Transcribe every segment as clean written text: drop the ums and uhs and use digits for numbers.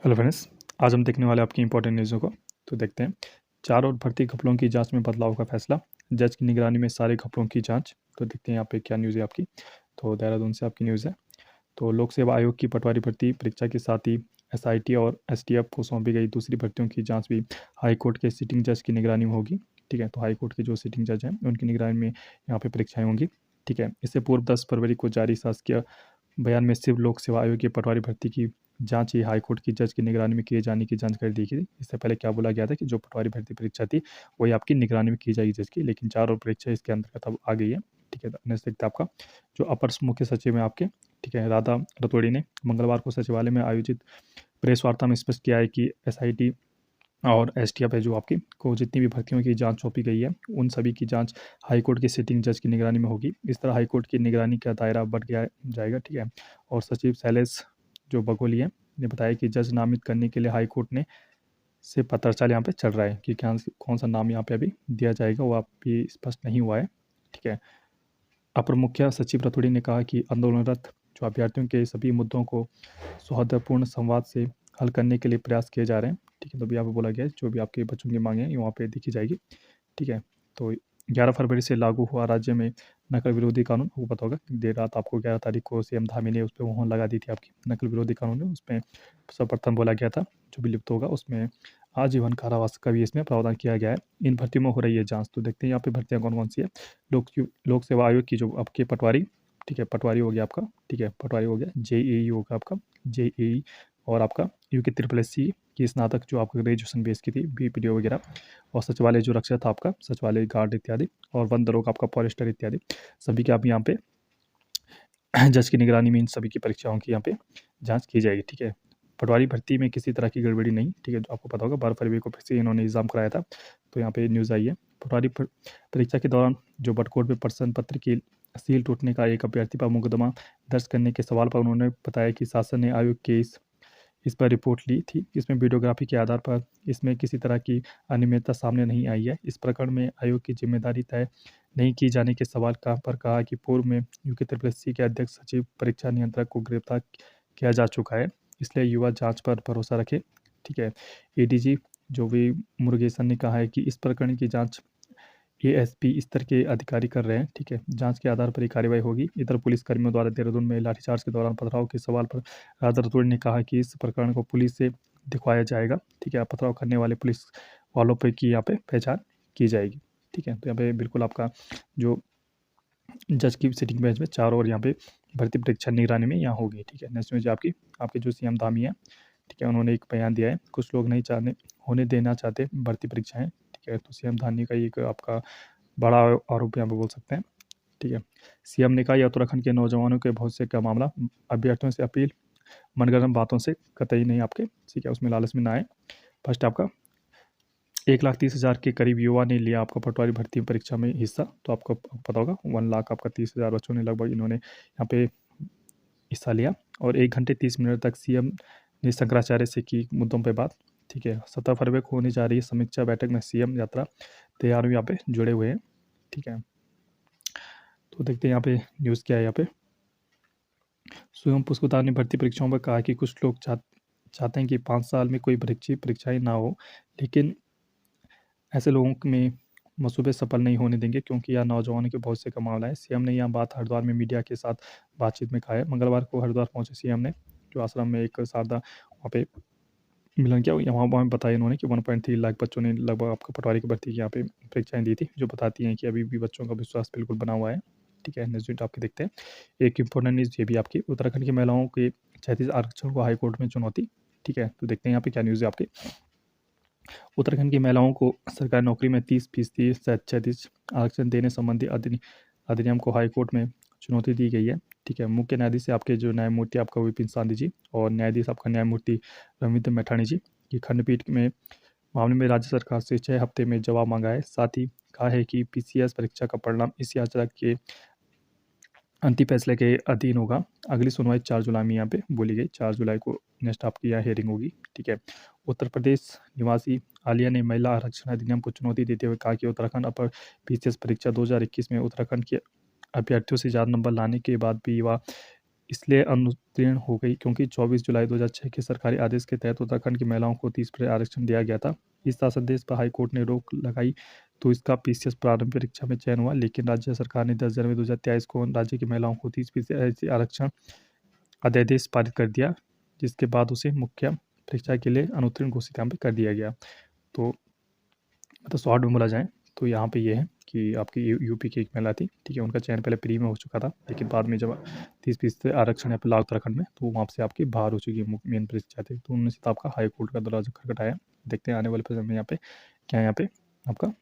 Hello friends, आज हम देखने वाले आपकी इंपॉर्टेंट न्यूज़ों को। तो देखते हैं। 4 और भर्ती घपलों की जांच में बदलाव का फैसला, जज की निगरानी में सारे घपलों की जांच। तो देखते हैं यहाँ पे क्या न्यूज़ है आपकी। तो देहरादून से आपकी न्यूज़ है। तो लोक सेवा आयोग की पटवारी भर्ती परीक्षा के साथ ही एसआईटी और एसटीएफ को सौंपी गई दूसरी भर्तियों की जांच भी हाई कोर्ट के सिटिंग जज की निगरानी में होगी। ठीक है, तो हाई कोर्ट के जो सिटिंग जज हैं उनकी निगरानी में यहाँ पे परीक्षाएं होंगी। ठीक है, इससे पूर्व 10 फरवरी को जारी शासकीय बयान में सिर्फ लोक सेवा आयोग की पटवारी भर्ती की जांच ही हाईकोर्ट की जज की निगरानी में किए जाने की जानकारी दी गई। इससे पहले क्या बोला गया था कि जो पटवारी भर्ती परीक्षा थी वही आपकी निगरानी में की जाएगी जज की, लेकिन 4 और परीक्षा इसके अंतर्गत अब आ गई है। ठीक है, नेक्स्ट देखते हैं आपका जो अपर मुख्य सचिव है आपके, ठीक है, राधा रतोड़ी ने मंगलवार को सचिवालय में आयोजित प्रेस वार्ता में स्पष्ट किया है कि एसआईटी और एसटीएफ है जो आपकी को जितनी भी भर्तियों की जांच सौंपी गई है उन सभी की जांच हाईकोर्ट के सिटिंग जज की निगरानी में होगी। इस तरह हाईकोर्ट की निगरानी का दायरा बढ़ गया जाएगा। ठीक है, और सचिव शैलेश जो बघोली है ने बताया कि जज नामित करने के लिए हाईकोर्ट ने से पत्राचार यहाँ पे चल रहा है कि क्या कौन सा नाम यहाँ पे अभी दिया जाएगा वो अभी स्पष्ट नहीं हुआ है। ठीक है, अपर मुख्य सचिव रतोड़ी ने कहा कि आंदोलनरत जो अभ्यर्थियों के सभी मुद्दों को सौहार्दपूर्ण संवाद से हल करने के लिए प्रयास किए जा रहे हैं। ठीक है, तो भी यहाँ पे बोला गया है जो भी आपके बच्चों की मांगे हैं वहाँ पे देखी जाएगी। ठीक है, तो 11 फरवरी से लागू हुआ राज्य में नकल विरोधी कानून, आपको पता होगा देर रात आपको 11 तारीख को सीएम धामी ने उस पर मुहर लगा दी थी आपकी नकल विरोधी कानून में। उसमें सर्वप्रथम बोला गया था जो भी लिप्त होगा उसमें आजीवन कारावास का भी इसमें प्रावधान किया गया है। इन भर्तियों में हो रही है जांच, तो देखते हैं यहाँ पे भर्तियाँ कौन कौन सी है। लोक सेवा आयोग की जो आपके पटवारी, ठीक है, पटवारी हो गया आपका, ठीक है, पटवारी हो गया, जेईई होगा आपका, जेईई, और आपका यूके ट्रिपल एस सी की स्नातक जो आपका ग्रेजुएशन बेस की थी बीपीडीओ वगैरह, और सचिवालय जो रक्षा था आपका सचिवालय गार्ड इत्यादि, और वन दरोगा आपका फॉरेस्टर इत्यादि, सभी के आप यहाँ पे जज की निगरानी में इन सभी की परीक्षाओं की यहाँ पे जांच की जाएगी। ठीक है, पटवारी भर्ती में किसी तरह की गड़बड़ी नहीं। ठीक है, जो आपको पता होगा 12 फरवरी को फिर से इन्होंने एग्जाम कराया था, तो यहाँ पे न्यूज़ आई है। पटवारी परीक्षा के दौरान जो बटकोट में प्रश्न पत्र की सील टूटने का एक अभ्यर्थी पर मुकदमा दर्ज करने के सवाल पर उन्होंने बताया कि शासन ने आयोग के इस पर रिपोर्ट ली थी। इसमें वीडियोग्राफी के आधार पर इसमें किसी तरह की अनियमितता सामने नहीं आई है। इस प्रकरण में आयोग की जिम्मेदारी तय नहीं की जाने के सवाल का पर कहा कि पूर्व में यूके ट्रिपल एस सी के अध्यक्ष सचिव परीक्षा नियंत्रक को गिरफ्तार किया जा चुका है, इसलिए युवा जांच पर भरोसा रखें। ठीक है, एडीजी जो भी मुरुगेसन ने कहा है कि इस प्रकरण की जांच एएसपी स्तर के अधिकारी कर रहे हैं। ठीक है, जांच के आधार पर ही कार्रवाई होगी। इधर पुलिस कर्मियों द्वारा देहरादून में लाठीचार्ज के दौरान पथराव के सवाल पर राजा रतोड़ी ने कहा कि इस प्रकरण को पुलिस से दिखवाया जाएगा। ठीक है, पथराव करने वाले पुलिस वालों पर की यहाँ पे पहचान की जाएगी। ठीक है, तो यहाँ पे बिल्कुल आपका जो जज की सिटिंग बेंच में 4 और यहाँ पे भर्ती परीक्षा निगरानी में यहाँ होगी। ठीक है, नेक्स्ट में जो आपकी आपके जो सीएम धामी है, ठीक है, उन्होंने एक बयान दिया है, कुछ लोग नहीं चाहने होने देना चाहते भर्ती परीक्षाएं। ठीक है, तो सीएम धामी का एक आपका बड़ा आरोप यहाँ पे बोल सकते हैं। ठीक है, सीएम ने कहा यह उत्तराखंड के नौजवानों के भविष्य का मामला, अभ्यर्थियों से अपील मनगढ़ंत बातों से कतई नहीं आपके, ठीक है, उसमें लालच में ना आए। फर्स्ट आपका 1,30,000 के करीब युवा ने लिया आपका पटवारी भर्ती परीक्षा में हिस्सा, तो आपको पता होगा 1,00,000 आपका 30,000 बच्चों ने लगभग इन्होंने यहाँ पे हिस्सा लिया, और 1 घंटे 30 मिनट तक सीएम ने शंकराचार्य से की मुद्दों पर बात। ठीक है, 17 फरवरी को होने जा रही समीक्षा बैठक में सीएम यात्रा तैयारियों यहाँ पे जुड़े हुए हैं। ठीक है, तो देखते हैं यहाँ पे न्यूज़ क्या है। यहाँ पे स्वयं पुष्पदार ने भर्ती परीक्षाओं पर कहा कि कुछ लोग चाहते हैं कि 5 साल में कोई परीक्षाएं ना हो, लेकिन ऐसे लोगों में मंसूबे सफल नहीं होने देंगे क्योंकि यह नौजवानों के भविष्य का मामला है। सीएम ने यह बात हरिद्वार में मीडिया के साथ बातचीत में कहा है। मंगलवार को हरिद्वार पहुंचे सीएम ने जो आश्रम में एक शारदा वहाँ पे मिलन किया, वहाँ वहाँ बताया इन्होंने कि 1.3 लाख बच्चों ने लगभग आपका पटवारी की भर्ती की यहाँ पे परीक्षाएं दी थी, जो बताती हैं कि अभी भी बच्चों का विश्वास बिल्कुल बना हुआ है। ठीक है, नेक्स्ट न्यूज़ आपके देखते हैं। एक इंपॉर्टेंट न्यूज़ ये भी आपकी, उत्तराखंड की महिलाओं के 36 आरक्षण को हाईकोर्ट में चुनौती। ठीक है, तो देखते हैं यहाँ पे क्या न्यूज़ है आपके। उत्तराखंड की महिलाओं को सरकारी नौकरी में 30% से 36 आरक्षण देने संबंधी अधिनियम को हाईकोर्ट में चुनौती दी गई है। ठीक है, मुख्य न्यायाधीश आपके जो न्यायमूर्ति आपका विपिन सांधी जी और न्यायाधीश आपका न्यायमूर्ति रविंद्र मैठाणी जी की खंडपीठ में मामले में राज्य सरकार से 6 हफ्ते में जवाब मांगा है। साथ ही कहा है कि पीसीएस परीक्षा का परिणाम इस याचिका के अंतिम फैसले के अधीन होगा। अगली सुनवाई 4 जुलाई में यहाँ पे बोली गई, 4 जुलाई को नेक्स्ट आपकी यहाँ हियरिंग होगी। ठीक है, उत्तर प्रदेश निवासी आलिया ने महिला आरक्षण अधिनियम को चुनौती देते हुए कहा कि उत्तराखंड अपर पीसीएस परीक्षा 2021 में उत्तराखंड के अभ्यर्थियों से ज़्यादा नंबर लाने के बाद भी वह इसलिए अनुत्तीर्ण हो गई क्योंकि 24 जुलाई 2006 के सरकारी आदेश के तहत उत्तराखंड की महिलाओं को 30% आरक्षण दिया गया था। इस शासनादेश पर हाईकोर्ट ने रोक लगाई तो इसका पीसीएस प्रारंभिक परीक्षा में चयन हुआ, लेकिन राज्य सरकार ने 10 जनवरी 2023 को राज्य की महिलाओं को 30% आरक्षण अध्यादेश पारित कर दिया, जिसके बाद उसे मुख्य परीक्षा के लिए अनुत्तीर्ण घोषित यहाँ पे कर दिया गया। तो मतलब शॉर्ट में बोला जाए तो यहाँ पे ये है कि आपकी यूपी की एक महिला थी, ठीक है, उनका चयन पहले प्री में हो चुका था, लेकिन बाद में जब 30% आरक्षण यहाँ पे लागू उत्तराखंड में, तो वहाँ से आपकी बाहर हो चुकी है मेन परीक्षा थी, तो उन्होंने सीधा आपका हाई कोर्ट का दरवाजा खटखटाया। देखते हैं आने वाले समय में यहाँ पे क्या यहाँ पे आपका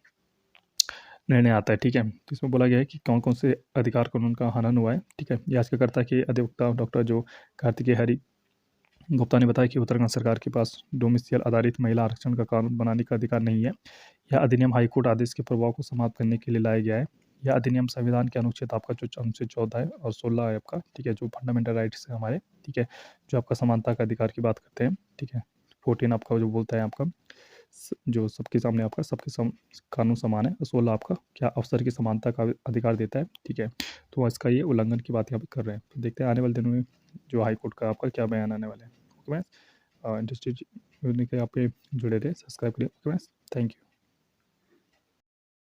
निर्णय आता है, ठीक है। तो इसमें बोला गया है कि कौन कौन से अधिकार कानून का हनन हुआ है, ठीक है। याचिकाकर्ता के अधिवक्ता डॉक्टर जो कार्तिकेय हरि गुप्ता ने बताया कि उत्तराखंड सरकार के पास डोमिसाइल आधारित महिला आरक्षण का कानून बनाने का अधिकार नहीं है। यह अधिनियम हाईकोर्ट आदेश के प्रभाव को समाप्त करने के लिए लाया गया है। यह अधिनियम संविधान के अनुच्छेद आपका जो अनुच्छेद 14 है और 16 है आपका, ठीक है, जो फंडामेंटल राइट्स है हमारे, ठीक है, जो आपका समानता का अधिकार की बात करते हैं, ठीक है। 14 आपका जो बोलता है आपका जो सबके सामने आपका कानून समान है, 16 आपका क्या अवसर की समानता का अधिकार देता है, ठीक है। तो इसका ये उल्लंघन की बात यहाँ पे कर रहे हैं। तो देखते हैं आने वाले दिनों में जो हाईकोर्ट का आपका क्या बयान आने वाला है। ओके मैम, इंटरेस्टेड आप पे जुड़े रहे, सब्सक्राइब करिए। Okay ma'am, thank you.